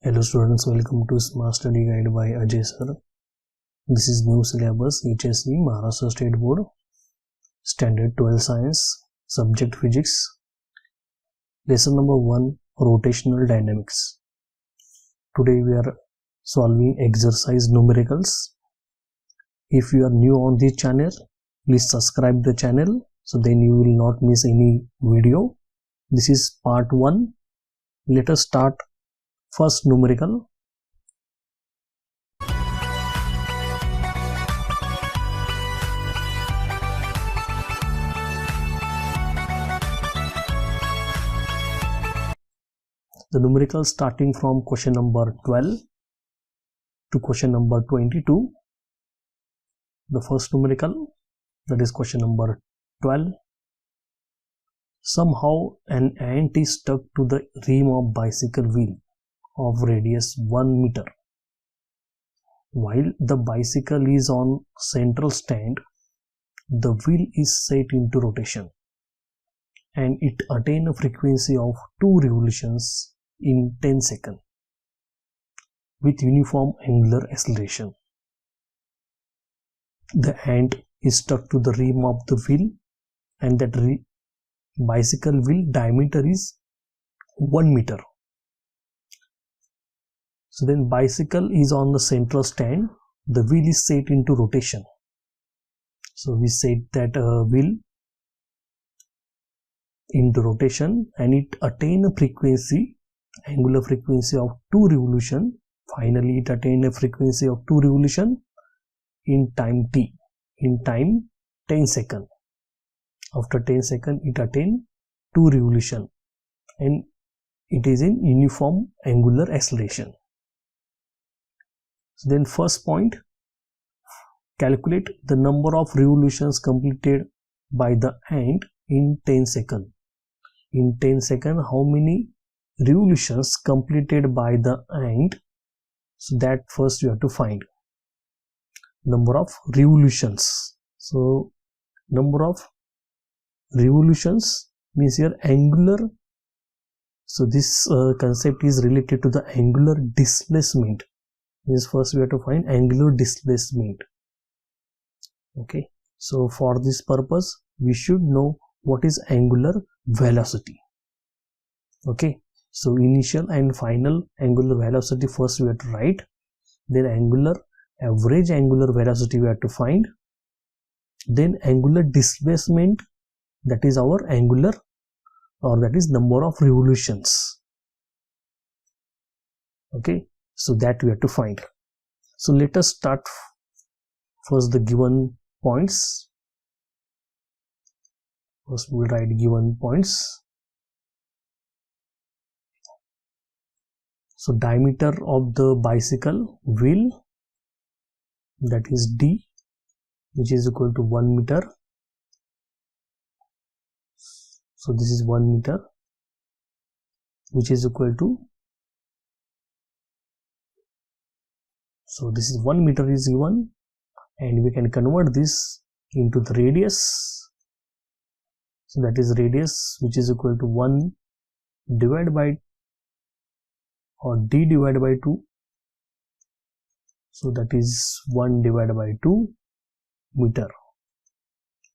Hello students, welcome to Smart Study Guide by Ajay sir. This is new syllabus HSE Maharashtra State Board Standard 12 Science Subject Physics. Lesson number 1, Rotational Dynamics. Today we are solving exercise numericals. If you are new on this channel, please subscribe the channel so then you will not miss any video. This is part 1. Let us start first numerical. The numerical starting from question number 12 to question number 22. The first numerical, that is question number 12. Somehow an ant is stuck to the rim of bicycle wheel of radius 1 meter. While the bicycle is on central stand, the wheel is set into rotation and it attains a frequency of 2 revolutions in 10 seconds with uniform angular acceleration. The ant is stuck to the rim of the wheel and that bicycle wheel diameter is 1 meter. So then bicycle is on the central stand, the wheel is set into rotation. So we set that wheel into rotation and it attains a frequency, angular frequency of 2 revolution. Finally it attains a frequency of 2 revolution in time t, in time 10 seconds. After 10 seconds it attains 2 revolution and it is in uniform angular acceleration. So then first point, calculate the number of revolutions completed by the ant in 10 seconds. In 10 seconds, how many revolutions completed by the ant? So that first you have to find. Number of revolutions. So number of revolutions means here angular. So this concept is related to the angular displacement. Means first we have to find angular displacement. Okay, so for this purpose we should know what is angular velocity. Okay, so initial and final angular velocity first we have to write, then average angular velocity we have to find, then angular displacement, that is our angular, or that is number of revolutions. Okay, so that we have to find. So let us start first the given points. First we will write given points. So diameter of the bicycle wheel, that is d, which is equal to 1 meter. So this is 1 meter, which is equal to, so this is 1 meter is given and we can convert this into the radius. So that is radius which is equal to 1 divided by, or d divided by 2. So that is 1 divided by 2 meter.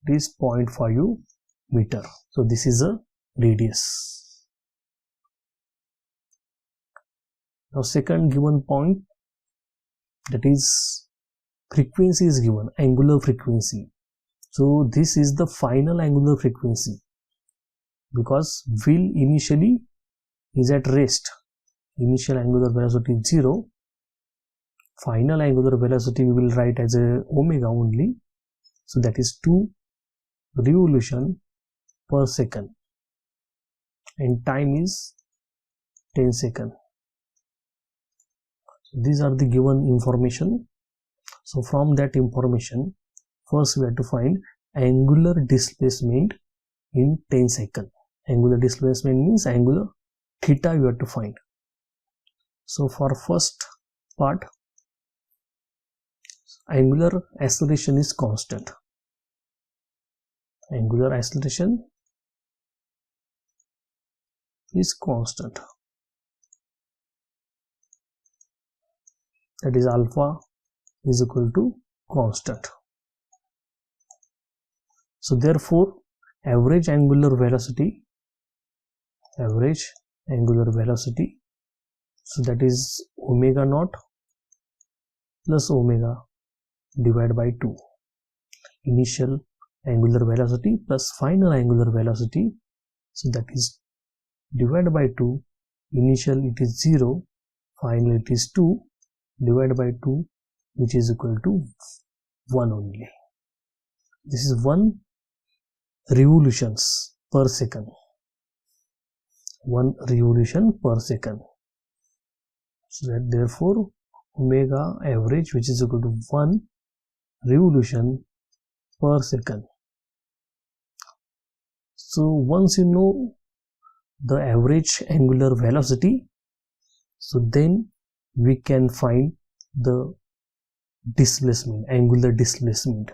It is 0.5 meter. So this is a radius. Now second given point, that is frequency is given, angular frequency. So this is the final angular frequency because wheel initially is at rest. Initial angular velocity is 0. Final angular velocity we will write as a omega only. So that is 2 revolution per second and time is 10 seconds. So these are the given information. So from that information, first we have to find angular displacement in 10 seconds. Angular displacement means angular theta you have to find. So for first part, angular acceleration is constant. Angular acceleration is constant. that is alpha is equal to constant. So therefore average angular velocity, so that is omega naught plus omega divided by 2, initial angular velocity plus final angular velocity, so that is divided by 2, initial it is 0, final it is 2, divided by 2, which is equal to 1 only. This is 1 revolutions per second, 1 revolution per second. So that therefore omega average, which is equal to 1 revolution per second. So once you know the average angular velocity, so then we can find the displacement, angular displacement,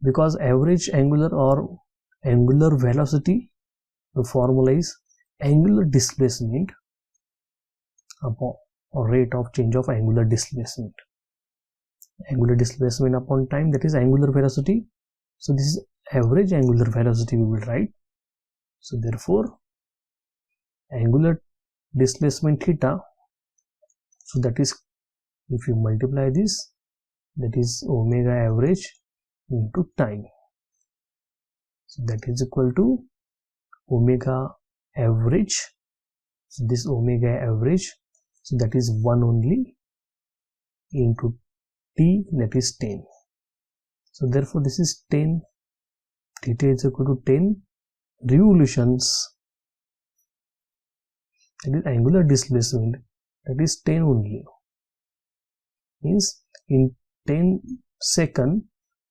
because average angular or angular velocity, the formula is angular displacement upon or rate of change of angular displacement. Angular displacement upon time, that is angular velocity. So this is average angular velocity we will write. So therefore angular displacement theta, so that is, if you multiply this, that is omega average into time, so that is equal to omega average. So this omega average, so that is 1 only into t, that is 10. So therefore this is 10, theta is equal to 10 revolutions, that is angular displacement, that is 10 only, means in 10 seconds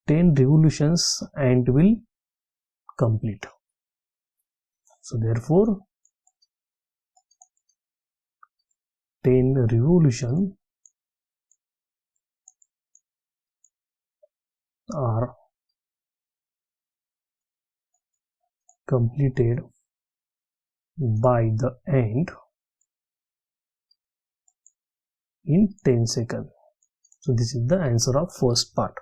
10 revolutions and will complete. So therefore 10 revolution are completed by the ant in 10 seconds. So this is the answer of first part.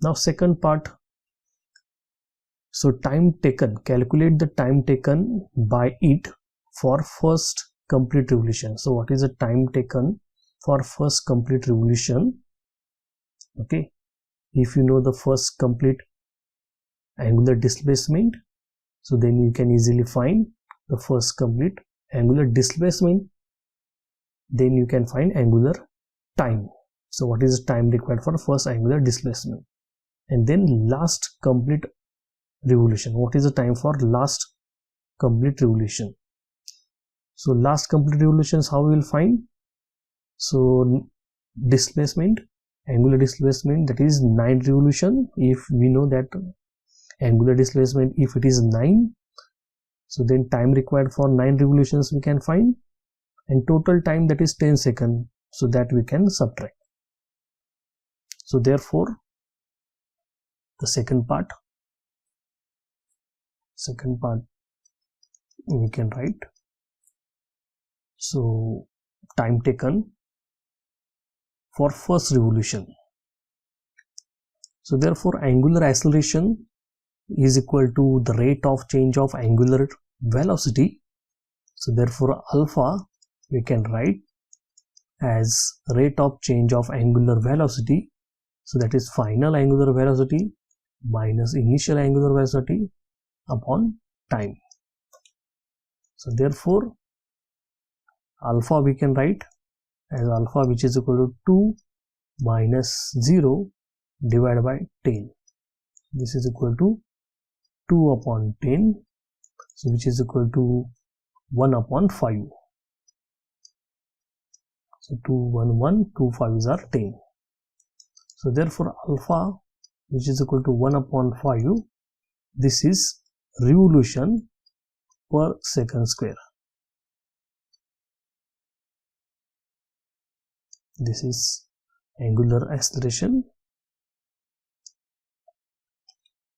Now second part, so time taken, calculate the time taken by it for first complete revolution. So what is the time taken for first complete revolution? Okay, if you know the first complete angular displacement, so then you can easily find the first complete angular displacement, then you can find angular time. So what is the time required for first angular displacement? And then last complete revolution, what is the time for last complete revolution? So last complete revolutions, how we will find? So displacement, angular displacement, that is 9 revolution. If we know that angular displacement, if it is 9, so then time required for 9 revolutions we can find, and total time, that is 10 seconds, so that we can subtract. So therefore the second part we can write, so time taken for first revolution. So therefore angular acceleration is equal to the rate of change of angular velocity. So therefore alpha we can write as rate of change of angular velocity, so that is final angular velocity minus initial angular velocity upon time. So therefore alpha we can write as alpha, which is equal to 2 minus 0 divided by 10. This is equal to 2 upon 10, so which is equal to 1 upon 5. So 2 1 1, 2 5s are 10. So therefore alpha, which is equal to 1 upon 5, this is revolution per second square. This is angular acceleration.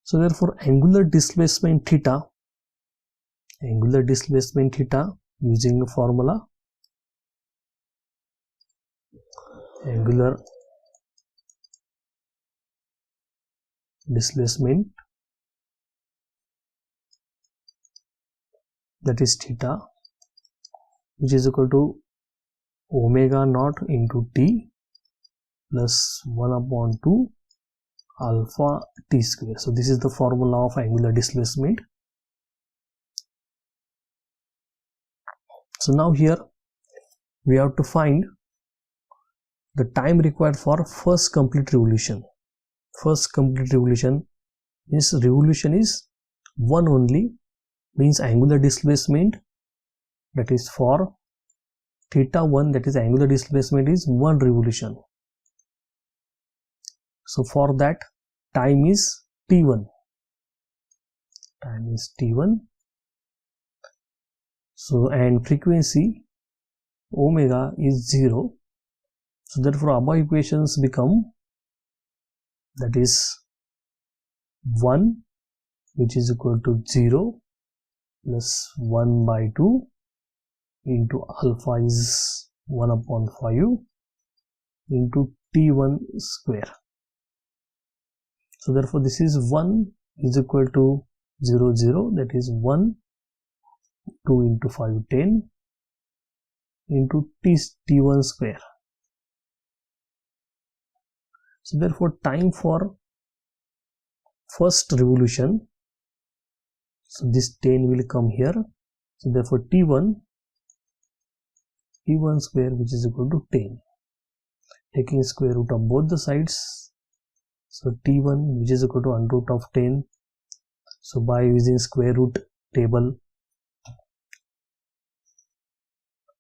So therefore angular displacement theta using the formula angular displacement, that is theta, which is equal to omega naught into t plus 1 upon 2 alpha t square. So this is the formula of angular displacement. So now here we have to find the time required for first complete revolution. First complete revolution means revolution is one only, means angular displacement, that is for theta 1, that is angular displacement is one revolution. So for that time is t1. Time is t1. So and frequency omega is 0. So therefore above equations become, that is 1 which is equal to 0 plus 1 by 2 into alpha is 1 upon 5 into t1 square. So therefore this is 1 is equal to 0 0, that is 1 2 into 5 10 into t1 square. So therefore time for first revolution, so this 10 will come here. So therefore t1 square, which is equal to 10, taking square root of both the sides. So t1 which is equal to under root of 10. So by using square root table,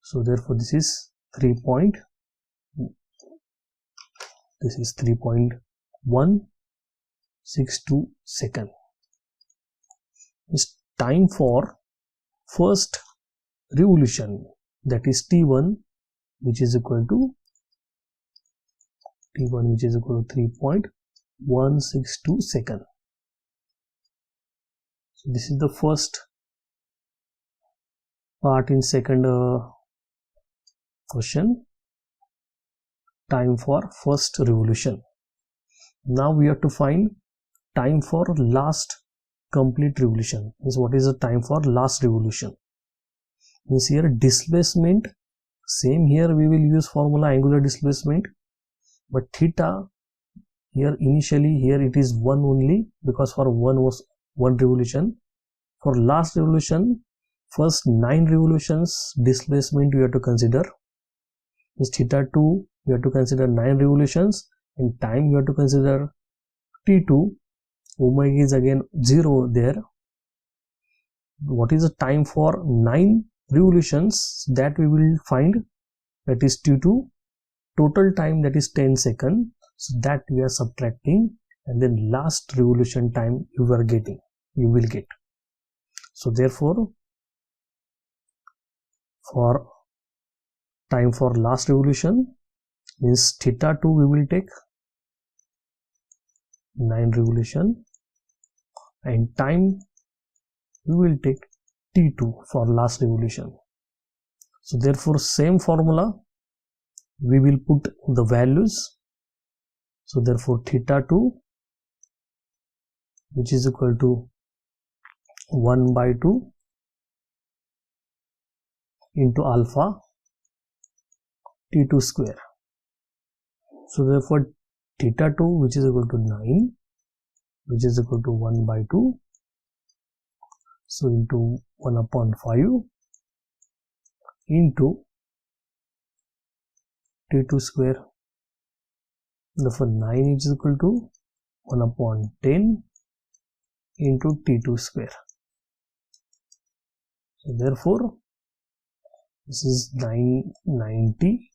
so therefore this is 3.162 second. Is time for first revolution, that is t1 which is equal to 3.162 second. So this is the first part in second question, time for first revolution. Now we have to find time for last complete revolution. Means what is the time for last revolution? Means here displacement, same here we will use formula angular displacement, but theta here initially here it is 1 only, because for 1 was 1 revolution. For last revolution, first 9 revolutions displacement we have to consider. Is theta 2 we have to consider 9 revolutions, and time we have to consider t2. Omega is again 0 there. What is the time for 9 revolutions? That we will find, that is t2. Total time, that is 10 seconds. So that we are subtracting, and then last revolution time you will get. So therefore for time for last revolution means theta 2 we will take 9 revolution, and time we will take t2 for last revolution. So therefore same formula we will put the values. So therefore theta 2 which is equal to 1 by 2 into alpha t2 square. So therefore theta 2 which is equal to 9, which is equal to 1 by 2, so into 1 upon 5 into t2 square. Therefore 9 is equal to 1 upon 10 into t2 square. So therefore this is 990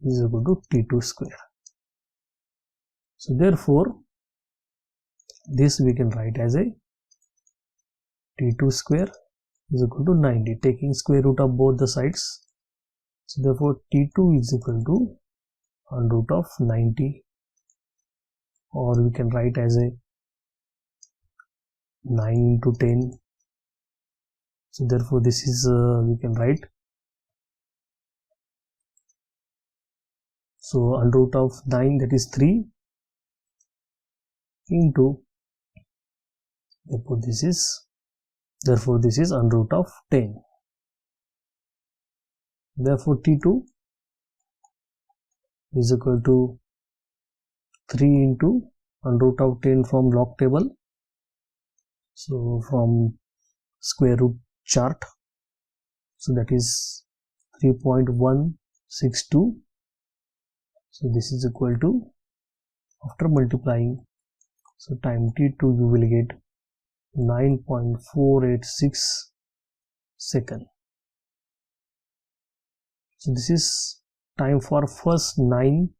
is equal to t2 square. So therefore this we can write as a t2 square is equal to 90, taking square root of both the sides. So therefore t2 is equal to under root of 90, or we can write as a 9 into 10. So therefore this is we can write So under root of 9, that is 3 into, therefore this is under root of 10. Therefore T2 is equal to 3 into under root of 10 from log table. So from square root chart, so that is 3.162. So this is equal to, after multiplying, so time T2 you will get 9.486 second. So this is time for first 9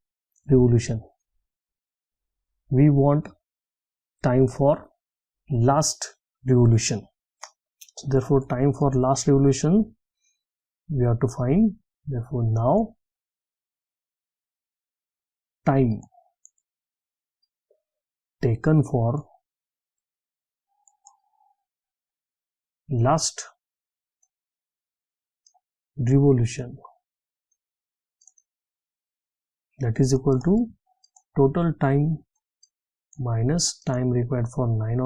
revolution. We want time for last revolution. So therefore time for last revolution we have to find. Therefore now time taken for last revolution, that is equal to total time minus time required for 9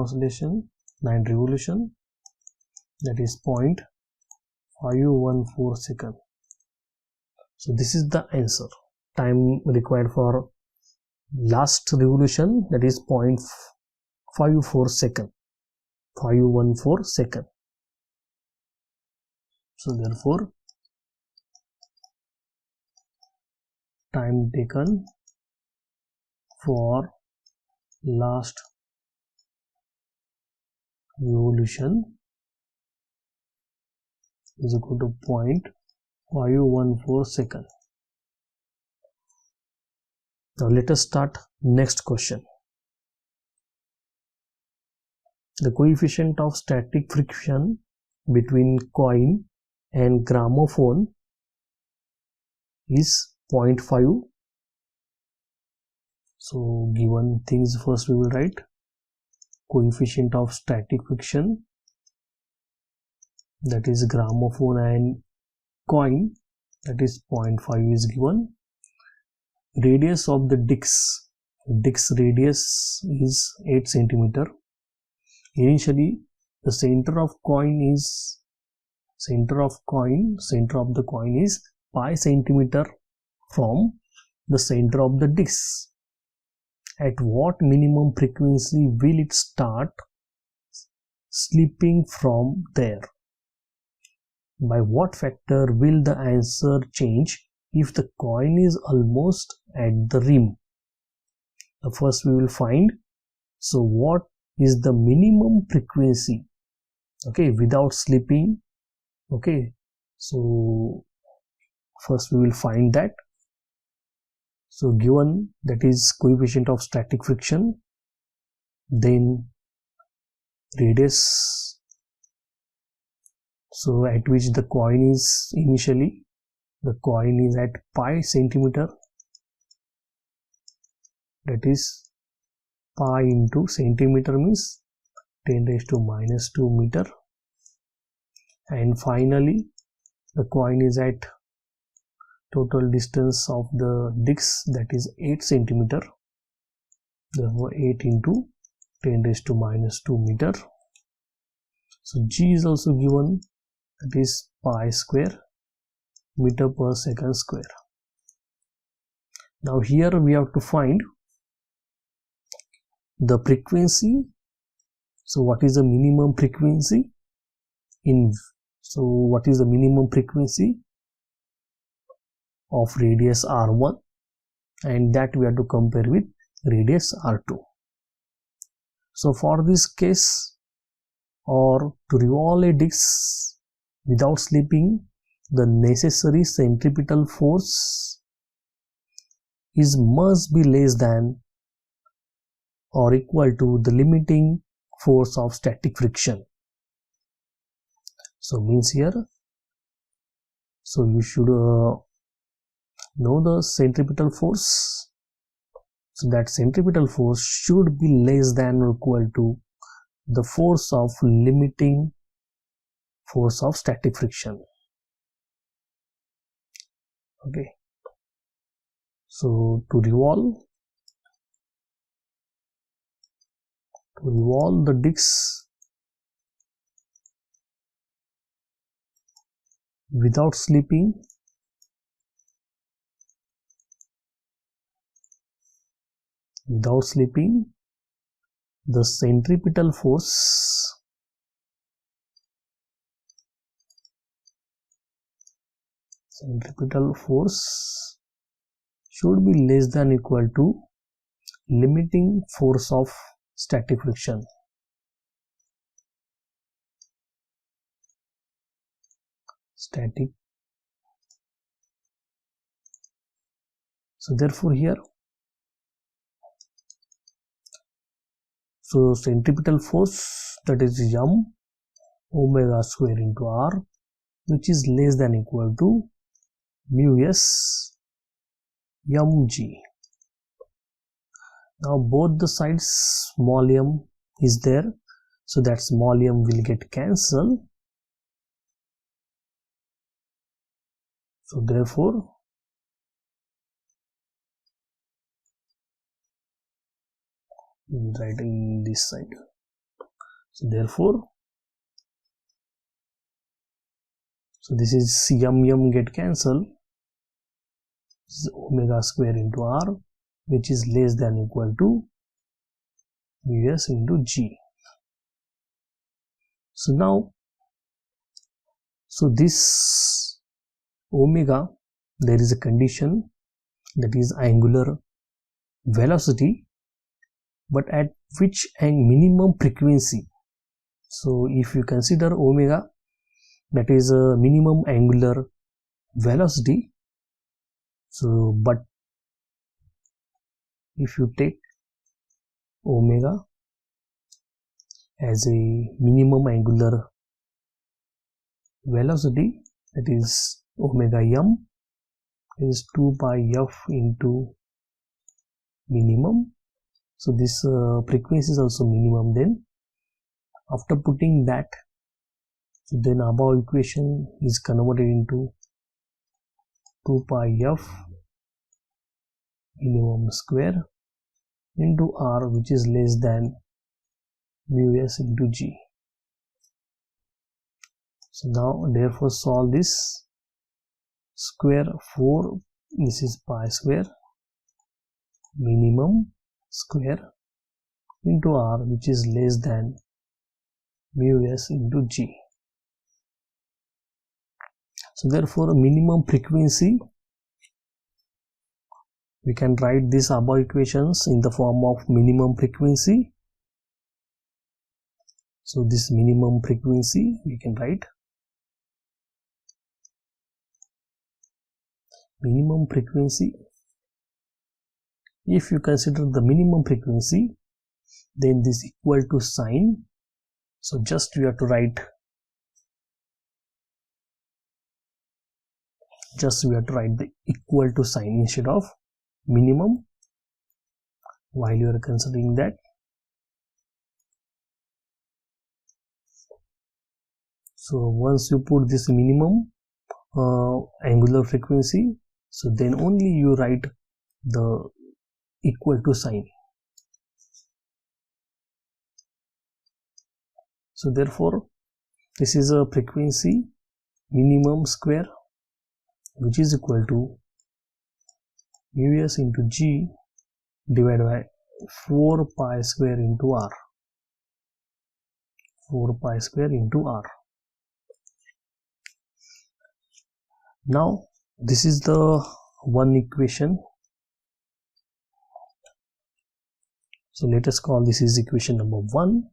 revolution, that is 0.514 second. So this is the answer. Time required for last revolution, that is 0.514 second. So therefore time taken for last revolution is equal to 0.514 second. Now let us start next question. The coefficient of static friction between coin and gramophone is 0.5. So given things, first we will write coefficient of static friction, that is gramophone and coin, that is 0.5 is given. Radius of the disc radius is 8 centimeter. Initially the center of the coin is pi centimeter from the center of the disc. At what minimum frequency will it start slipping from there? By what factor will the answer change if the coin is almost at the rim? First we will find, so what is the minimum frequency, okay, without slipping. Okay, so first we will find that. So given that is coefficient of static friction, then radius, so at which the coin is initially, the coin is at pi centimeter, that is pi into centimeter means 10 raised to minus 2 meter, and finally the coin is at total distance of the disc, that is 8 centimeter, therefore 8 into 10 raised to minus 2 meter. So G is also given, that is pi square meter per second square. Now here we have to find the frequency. So what is the minimum frequency what is the minimum frequency of radius R1, and that we have to compare with radius R2. So for this case, or to revolve a disc without slipping, the necessary centripetal force must be less than or equal to the limiting force of static friction. So means here, so you should know the centripetal force. So that centripetal force should be less than or equal to the force of limiting force of static friction. Okay, So to revolve the disc without slipping, the centripetal force should be less than equal to limiting force of static friction. So therefore here, so centripetal force, that is m omega square into r, which is less than equal to mu s mg. Now both the sides small m is there, so that small m will get cancelled. So therefore writing this side. So therefore, so this is m get cancelled. This is omega square into r, which is less than equal to mu s into g. So now, so this omega, there is a condition, that is angular velocity, but at which minimum frequency. So if you consider omega, that is a minimum angular velocity. So but if you take omega as a minimum angular velocity, that is omega m is 2 pi f into minimum. So this frequency is also minimum. Then after putting that, so then above equation is converted into 2 pi f minimum square into r, which is less than mu s into g. So now therefore solve this. Square 4, this is pi square minimum square into r, which is less than mu s into g. So therefore minimum frequency, we can write these above equations in the form of minimum frequency. So this minimum frequency we can write minimum frequency. If you consider the minimum frequency, then this equal to sign. So just we have to write, the equal to sign instead of minimum while you are considering that. So once you put this minimum angular frequency, so then only you write the equal to sign. So therefore this is a frequency minimum square, which is equal to mu s into g divided by 4 pi square into r. 4 pi square into r. Now this is the one equation. So let us call this is equation number 1.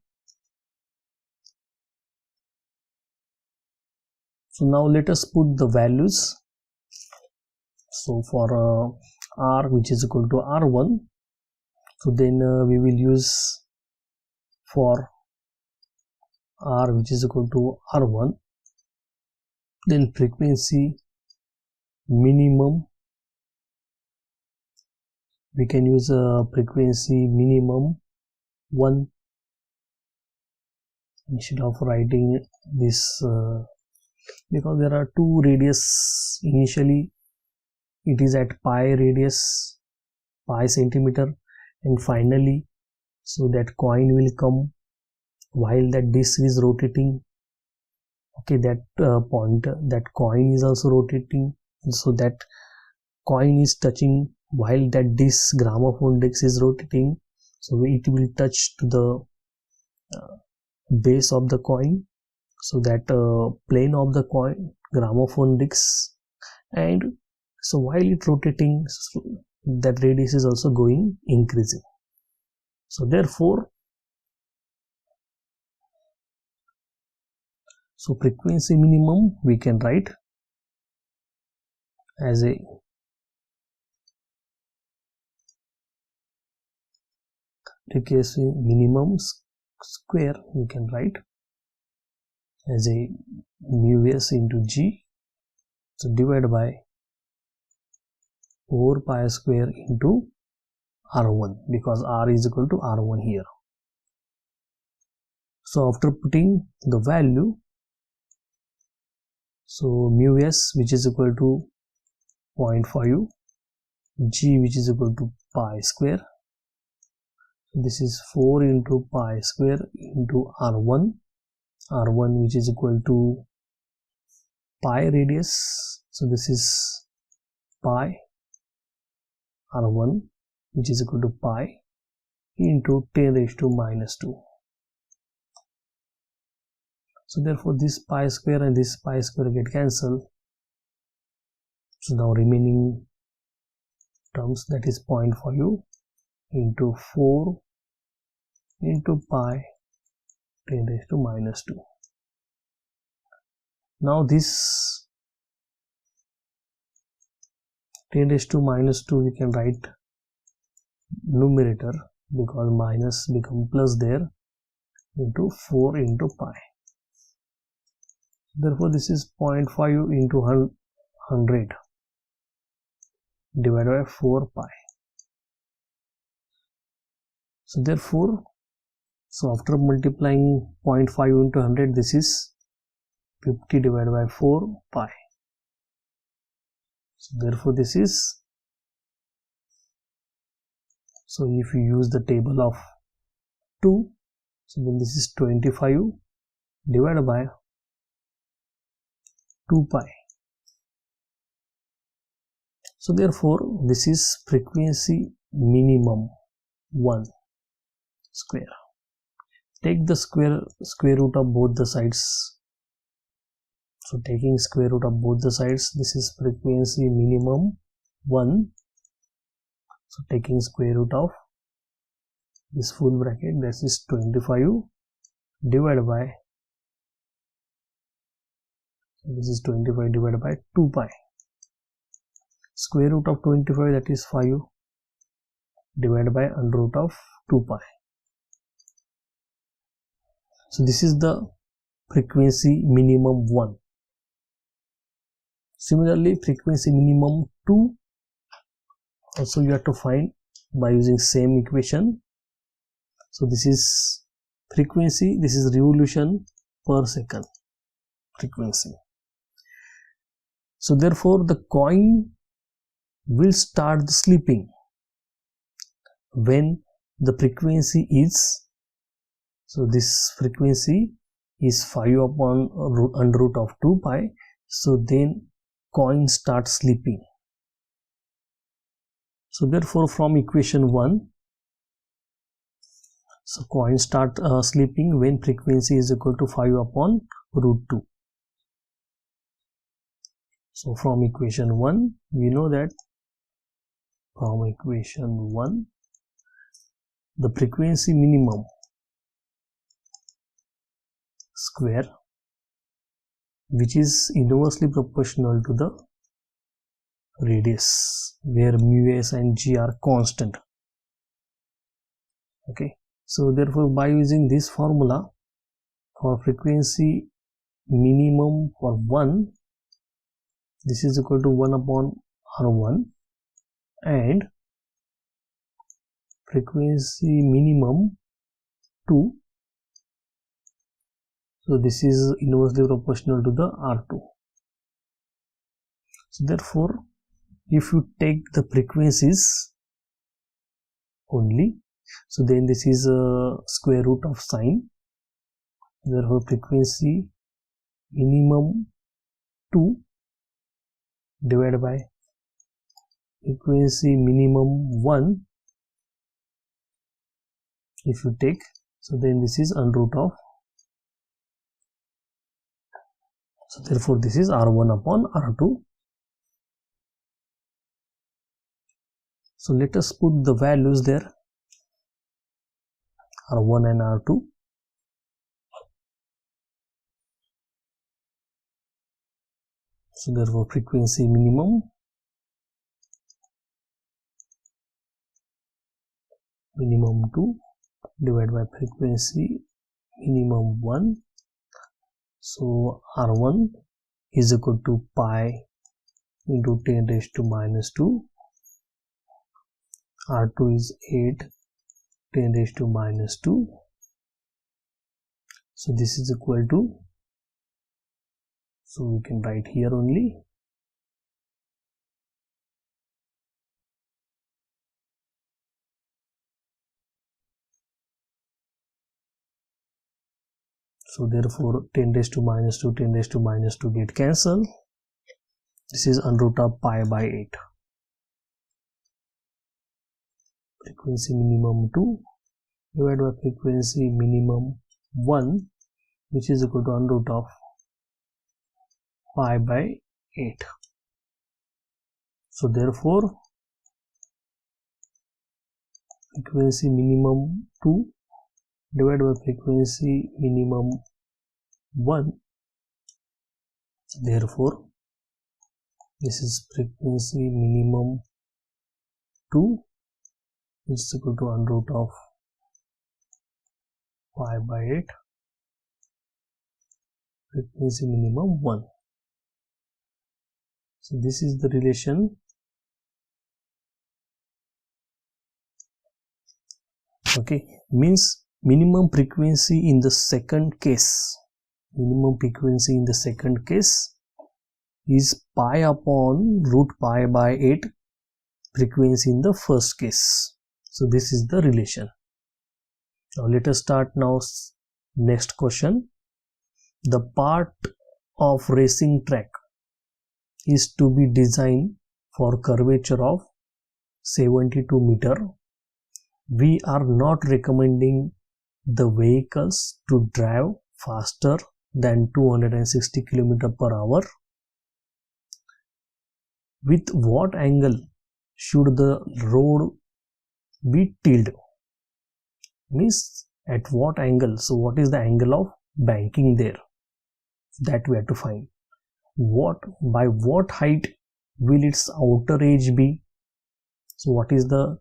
So now let us put the values. So for r, which is equal to r1, so then we will use for r, which is equal to r1, then frequency minimum, we can use a frequency minimum 1 instead of writing this because there are two radius initially, it is at pi radius, pi centimeter, and finally, so that coin will come while that disc is rotating. Okay, that point, that coin is also rotating, so that coin is touching while that disc, gramophone disc, is rotating, so it will touch to the base of the coin, so that plane of the coin, gramophone disc, and so while it rotating, so that radius is also going increasing. So therefore, so frequency minimum we can write as a frequency minimum square, we can write as a mu s into g, so divided by 4 pi square into r1, because r is equal to r1 here. So after putting the value, so mu s, which is equal to 0.5, g, which is equal to pi square, this is 4 into pi square into r1, which is equal to pi radius, so this is pi, r1, which is equal to pi into 10 raised to minus 2. So therefore this pi square and this pi square get cancelled. So now remaining terms, that is 0.5 into 4 into pi 10 raised to minus 2. Now this 10 raised to minus 2 we can write numerator, because minus become plus there, into 4 into pi. Therefore this is 0.5 into 100 divided by 4 pi. So therefore, so after multiplying 0.5 into 100, this is 50 divided by 4 pi. So therefore this is, so if you use the table of 2, so then this is 25 divided by 2 pi. So therefore this is frequency minimum 1 square. Take the square root of both the sides. So taking square root of both the sides, this is frequency minimum 1. So taking square root of this full bracket, that is 25 divided by, this is 25 divided by 2 pi. Square root of 25, that is 5 divided by under root of 2 pi. So this is the frequency minimum 1. Similarly, frequency minimum 2 also you have to find by using same equation. So this is frequency, this is revolution per second frequency. So therefore the coin will start slipping when the frequency is, so this frequency is 5 upon under root of 2 pi, so then coin starts slipping. So therefore from equation 1, so coin start slipping when frequency is equal to 5 upon root 2. So from equation 1 we know that from equation 1 the frequency minimum square, which is inversely proportional to the radius, where mu s and g are constant. Okay, so therefore by using this formula for frequency minimum for 1, this is equal to 1 upon r1, and frequency minimum 2, so this is inversely proportional to the r2. So therefore if you take the frequencies only, so then this is a square root of sine, therefore frequency minimum 2 divided by frequency minimum 1 if you take, so then this is under root of, so therefore this is R1 upon R2. So let us put the values there, R1 and R2. So therefore frequency minimum minimum 2 divided by frequency minimum 1. So R1 is equal to pi into 10 raised to minus 2. R2 is 8 10 raised to minus 2. So this is equal to, so we can write here only, so therefore 10 raised to minus 2, 10 raised to minus 2 get cancelled. This is under root of pi by 8. Frequency minimum 2 divided by frequency minimum 1, which is equal to under root of pi by 8. So therefore frequency minimum 2 divided by frequency minimum 1, therefore this is frequency minimum 2, which is equal to under root of pi by 8, frequency minimum 1. So this is the relation. Okay, means minimum frequency in the second case, minimum frequency in the second case is pi upon root pi by 8 frequency in the first case. So this is the relation. Now let us start now next question. The part of racing track is to be designed for curvature of 72 meter. We are not recommending the vehicles to drive faster than 260 km per hour. With what angle should the road be tilled? Means at what angle? So what is the angle of banking there? That we have to find. By what height will its outer edge be? So what is the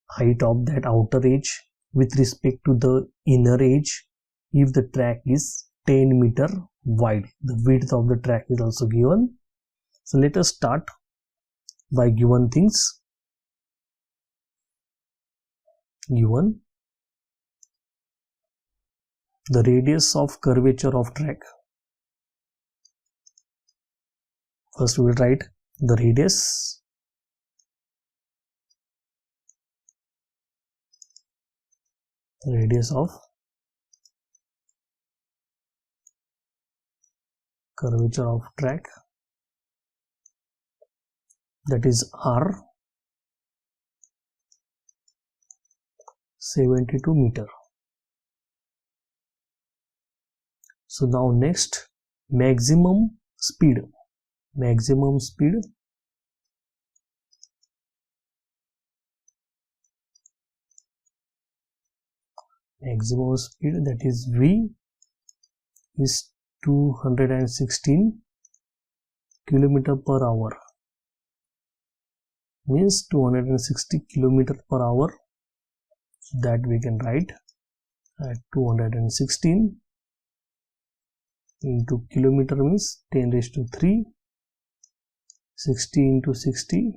height of that outer edge with respect to the inner edge if the track is 10 meter wide? The width of the track is also given. So let us start by given things. Given the radius of curvature of track. First we will write the radius of curvature of track, that is R, 72 meter. So now next, maximum speed. Maximum speed that is V is 216 km per hour, means 260 km per hour. So that we can write at 216 into kilometer means 10 raised to 3, 60 into 60,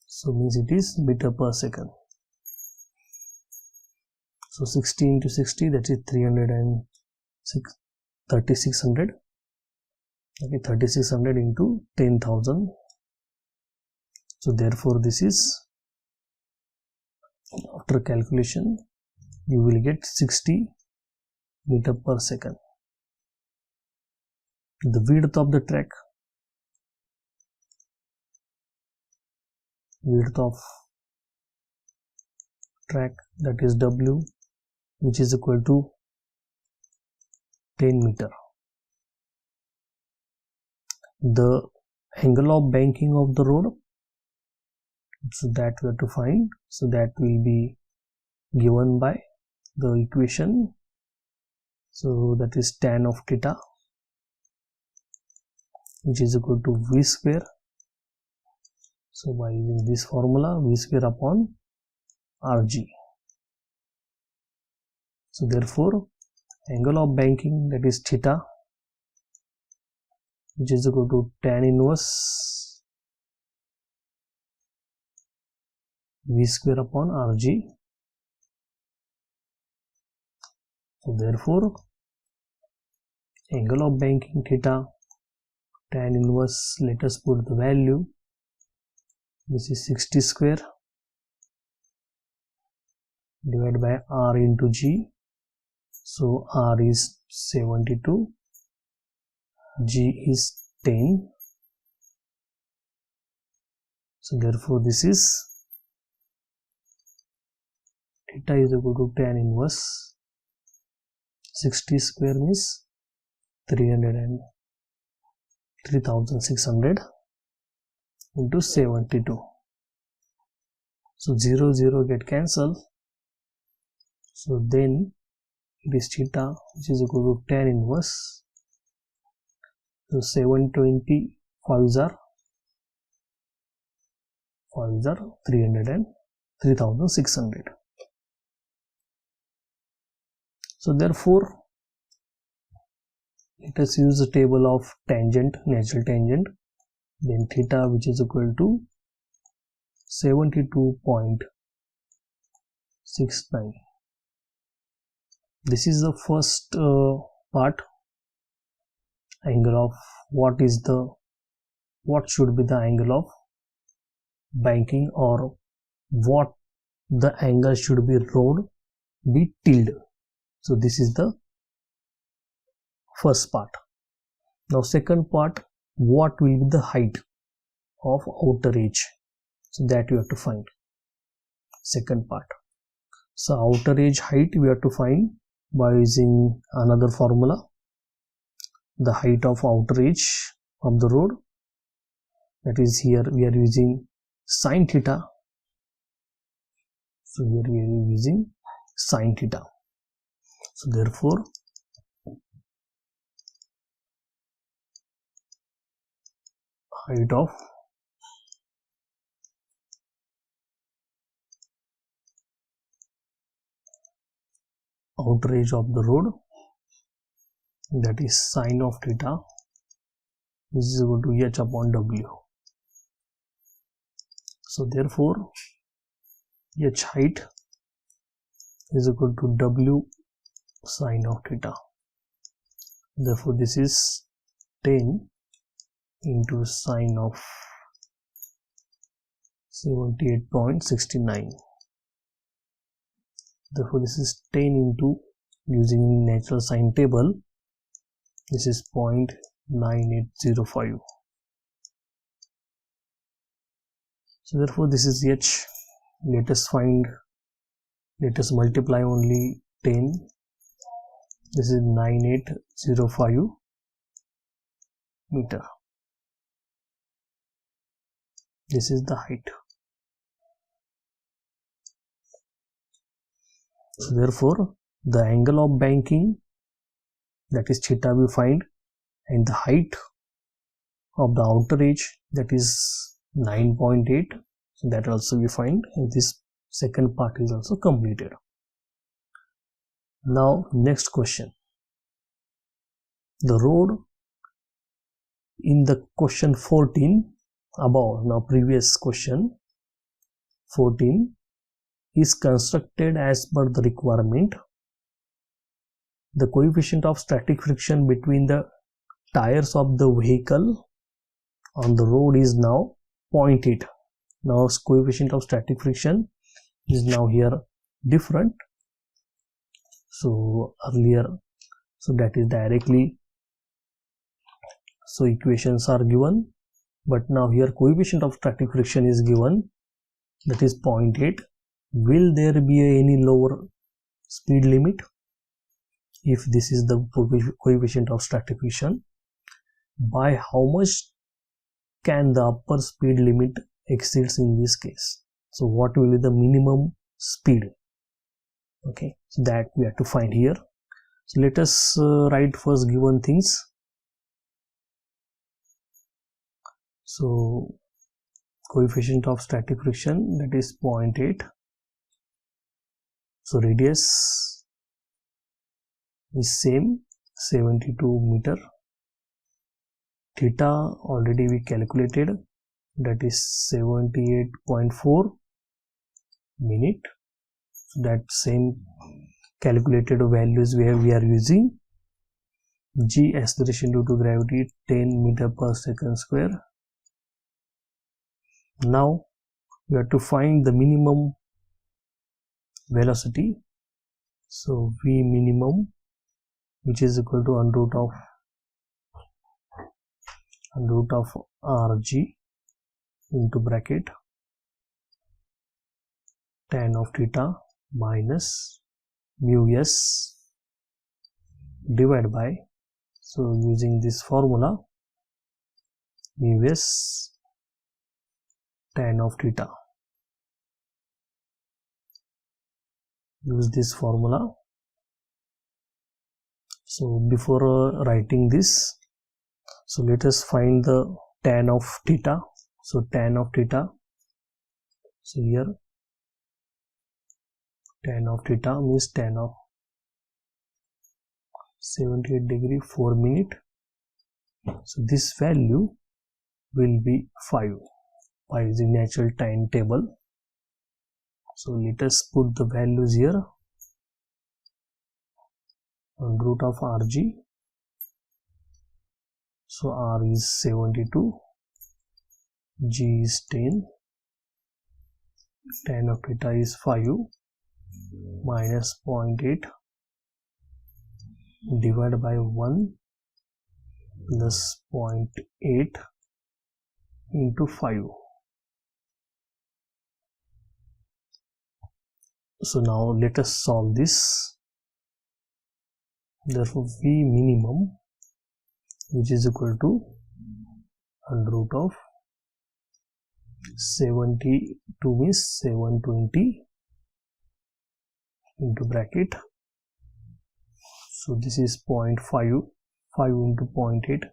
so means it is meter per second. So 60 into 60, that is 3600. Okay, 3600 into 10,000. So therefore this is, after calculation, you will get 60 meter per second. The width of the track, that is W, which is equal to 10 meter. The angle of banking of the road, so that we have to find, so that will be given by the equation, so that is tan of theta, which is equal to V square. So by using this formula, V square upon RG. So therefore angle of banking, that is theta, which is equal to tan inverse V square upon RG. So therefore angle of banking theta, tan inverse, let us put the value, this is 60 square divided by R into G. So R is 72, G is 10. So therefore this is theta is equal to tan inverse 60 square means 3600 into 72. So 0 0 get cancelled. So then it is theta, which is equal to tan inverse. So 720 5s are 3600. So therefore let us use the table of tangent, natural tangent. Then theta, which is equal to 72.69. This is the first part, angle of what should be the angle of banking, or what the angle should be road be tilted. So this is the first part. Now second part, what will be the height of outer edge? So that you have to find. Second part. So outer edge height we have to find by using another formula. The height of outer edge of the road, that is, here we are using sin theta. So here we are using sin theta. So therefore height of outer edge of the road, that is sin of theta, is equal to h upon w. So therefore h height is equal to w sin of theta. Therefore this is 10 into sin of 78.69. Therefore this is 10 into, using natural sine table, this is 0.9805. So therefore this is h. Let us multiply only 10. This is 9805 meter. This is the height. So therefore the angle of banking, that is theta, we find, and the height of the outer edge, that is 9.8. So that also we find, and this second part is also completed. Now next question. The road in the question 14 above, now previous question 14, is constructed as per the requirement. The coefficient of static friction between the tires of the vehicle on the road is now 0.8. Now coefficient of static friction is now here different. So earlier, so that is directly, so equations are given, but now here coefficient of static friction is given, that is 0.8. Will there be any lower speed limit? If this is the coefficient of static friction, by how much can the upper speed limit exceeds in this case? So what will be the minimum speed? Okay, so that we have to find here. So let us write first given things. So coefficient of static friction, that is 0.8. So radius is same, 72 meter. Theta already we calculated, that is 78.4 minute. So that same calculated values we are using. G, acceleration due to gravity, 10 meter per second square. Now we have to find the minimum velocity. So V minimum, which is equal to under root of Rg into bracket tan of theta minus mu s divided by, so using this formula, mu s tan of theta. Use this formula. So before writing this, so let us find the tan of theta. So tan of theta, so here tan of theta means tan of 78 degree 4 minute. So this value will be 5 by using natural time table. So let us put the values here. On root of Rg, so R is 72, G is 10, tan of theta is 5 minus 0.8 divided by 1 plus 0.8 into 5. So now let us solve this. Therefore V minimum, which is equal to under root of 72 means 720 into bracket, so this is 0.5, 5 into 0.8,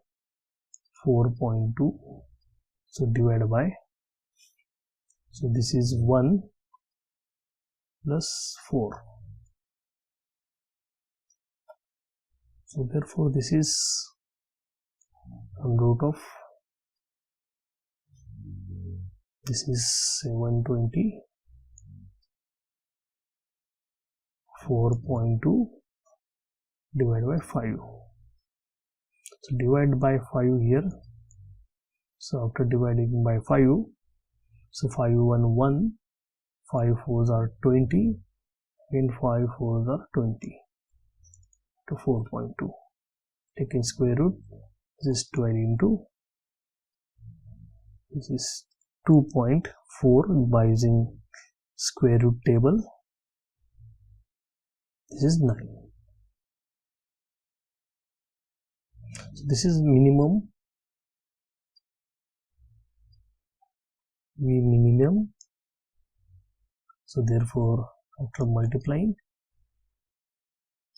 4.2, so divided by, so this is 1 plus 4. So therefore this is under root of, this is 720, 4.2 divided by 5. So divide by 5 here. So after dividing by 5, so 5 1 1, 5 4s are 20, and 5 4s are 20 to 4.2. Taking square root, this is 12 into, this is 2.4 by using square root table, this is 9. So this is minimum, V minimum. So therefore after multiplying,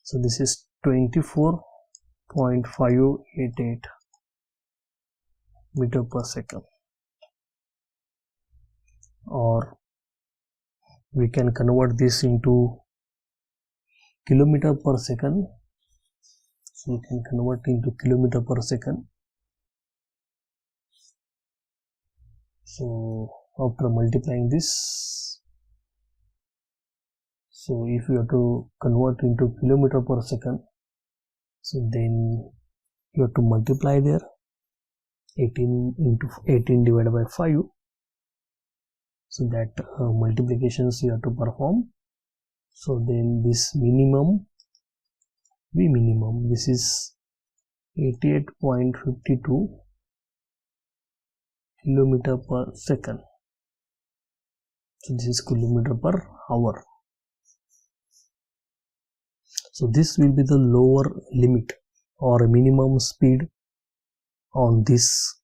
so this is 24.588 meter per second, or we can convert this into kilometer per second. So we can convert into kilometer per second. So after multiplying this, so if you have to convert into kilometer per second, so then you have to multiply there. 18 into 18 divided by 5. So that multiplications you have to perform. So then this minimum, V minimum, this is 88.52 kilometer per second. So this is kilometer per hour. So this will be the lower limit or minimum speed on this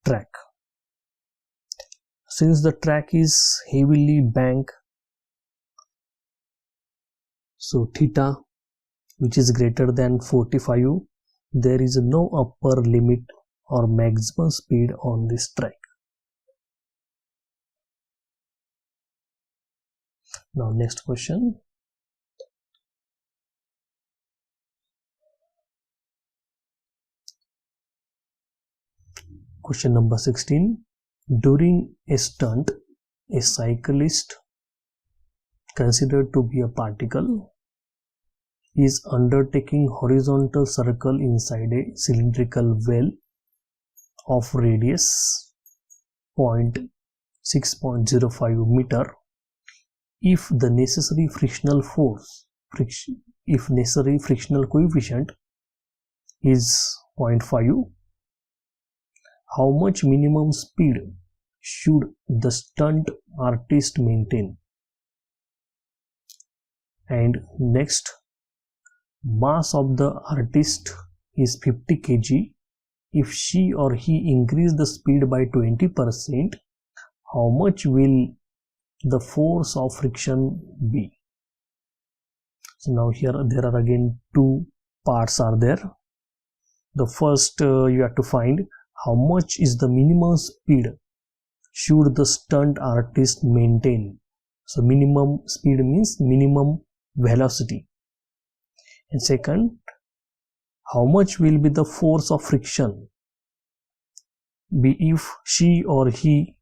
track. Since the track is heavily banked, so theta, which is greater than 45, there is no upper limit or maximum speed on this track. Now next question. Question number 16. During a stunt, a cyclist, considered to be a particle, is undertaking horizontal circle inside a cylindrical well of radius 6.05 meter. If the necessary frictional force, if necessary frictional coefficient is 0.5, how much minimum speed should the stunt artist maintain? And next, mass of the artist is 50 kg. If she or he increase the speed by 20%, how much will the force of friction be? So now here there are again two parts are there. The first you have to find how much is the minimum speed should the stunt artist maintain. So minimum speed means minimum velocity. And second, how much will be the force of friction be if she or he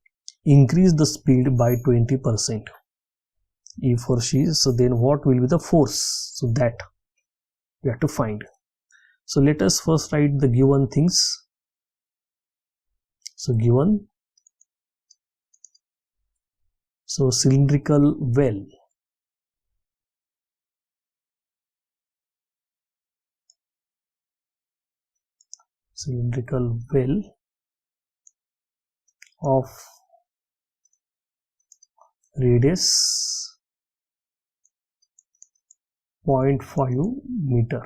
increase the speed by 20%. If or she, so then what will be the force? So that we have to find. So let us first write the given things. So given, so cylindrical well, of radius 0.5 meter.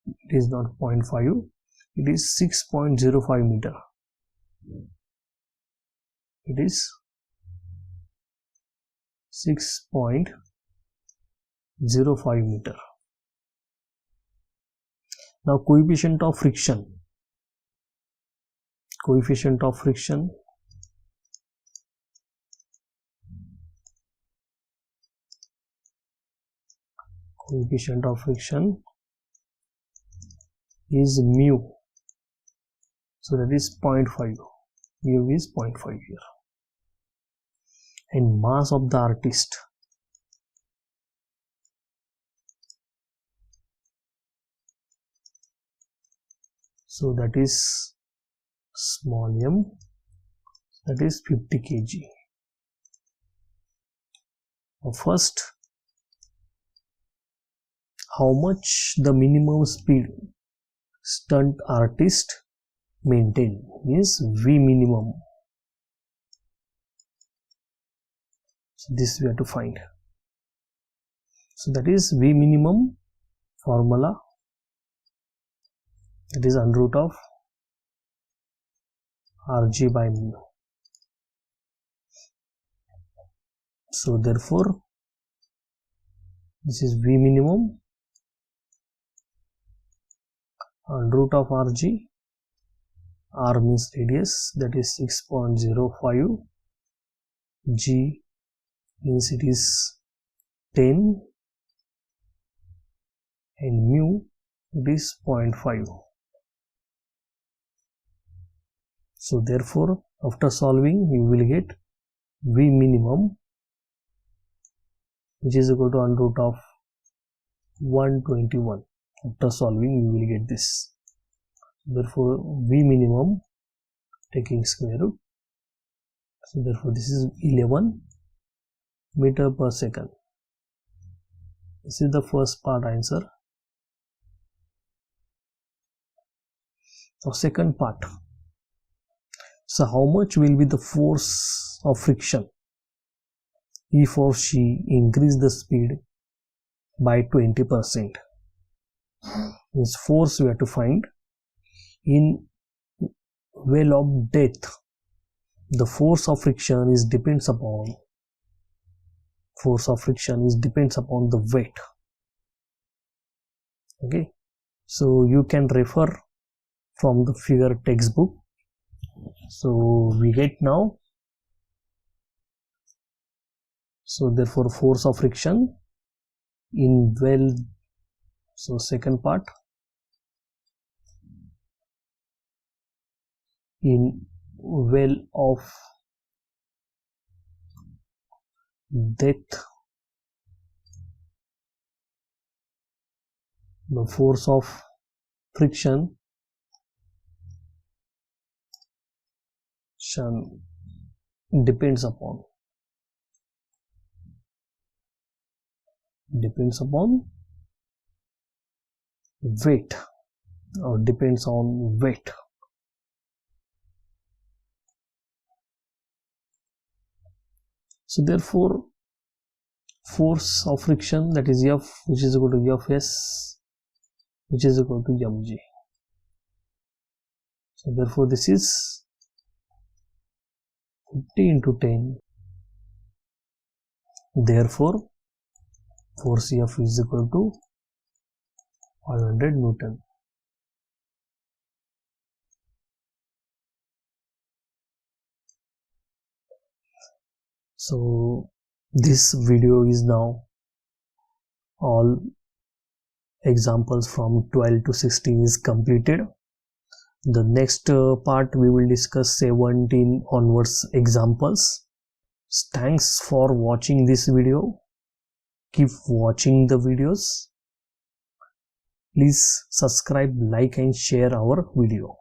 It is not 0.5, it is 6.05 meter. It is 6.05 meter. Now coefficient of friction. Coefficient of friction is mu. So that is 0.5. Mu is 0.5 here. And mass of the artist. So that is small m, that is 50 kg. Now first, how much the minimum speed stunt artist maintain is V minimum. So this we have to find. So that is V minimum formula, it is under root of Rg by mu. So therefore this is V minimum under root of Rg. R means radius, that is 6.05. G means it is 10, and mu it is 0.5. So therefore after solving you will get V minimum, which is equal to under root of 121. After solving you will get this. Therefore V minimum taking square root, so therefore this is 11 meter per second. This is the first part answer. So second part, so how much will be the force of friction if or she increase the speed by 20%? This force we have to find. In well of death, the force of friction is depends upon the weight. Okay, so you can refer from the figure textbook. So we get now, so therefore force of friction in well, so second part, in well of death, the force of friction depends upon weight, or depends on weight. So therefore force of friction, that is F, which is equal to Fs, which is equal to mg. So therefore this is 50 into 10. Therefore force F is equal to 500 Newton. So this video is now all examples from 12 to 16 is completed. The next part we will discuss 17 onwards examples. Thanks for watching this video. Keep watching the videos. Please subscribe, like and share our video.